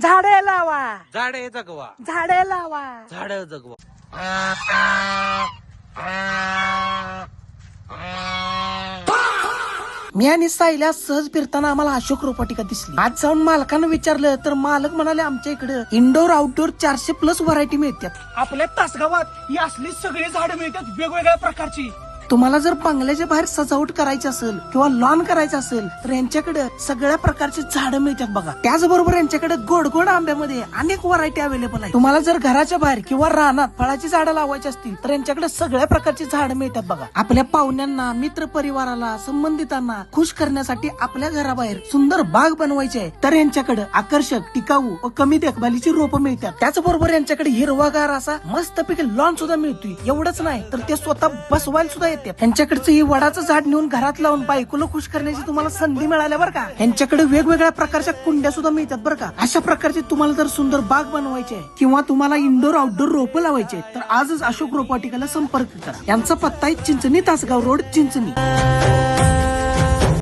झाडे लावा, झाडे जगवा, झाडे लावा, झाड जगवा. मी आणि सायल्या सहज फिरताना आम्हाला अशोक रोपवाटिका दिसली. आज जाऊन मालकानं विचारलं तर मालक म्हणाले आमच्या इकडे इंडोर आउटडोर 400+ व्हरायटी मिळतात. आपल्या तासगावात ही असली सगळी झाडं मिळतात वेगवेगळ्या प्रकारची. तुम्हाला जर बंगल्याच्या बाहेर सजावट करायची असेल किंवा लॉन करायचं असेल तर यांच्याकडे सगळ्या प्रकारची झाडं मिळतात बघा. त्याचबरोबर यांच्याकडे गोड गोड आंब्यामध्ये अनेक व्हरायटी अवेलेबल आहे. तुम्हाला जर घराच्या बाहेर किंवा रानात फळाची झाडं लावायची असतील तर यांच्याकडे सगळ्या प्रकारची झाडं मिळतात बघा. आपल्या पाहुण्यांना, मित्र परिवाराला, संबंधितांना खुश करण्यासाठी आपल्या घराबाहेर सुंदर बाग बनवायची आहे तर यांच्याकडे आकर्षक, टिकाऊ व कमी देखभालीची रोपं मिळतात. त्याचबरोबर यांच्याकडे हिरवागार असा मस्तपैकी लॉन सुद्धा मिळतोय. एवढंच नाही तर ते स्वतः बसवायला सुद्धा यांच्याकडचं ही वडाचं झाड नेऊन घरात लावून बायकोला खुश करण्याची तुम्हाला संधी मिळाल्या बरं का. यांच्याकडे वेगवेगळ्या प्रकारच्या कुंड्या सुद्धा मिळतात बरं का. अशा प्रकारची तुम्हाला जर सुंदर बाग बनवायची आहे किंवा तुम्हाला इंडोर आउटडोर रोपं लावायचे तर आजच अशोक रोपवाटिकाला संपर्क करा. यांचा पत्ता आहे चिंचणी, तासगाव रोड, चिंचणी.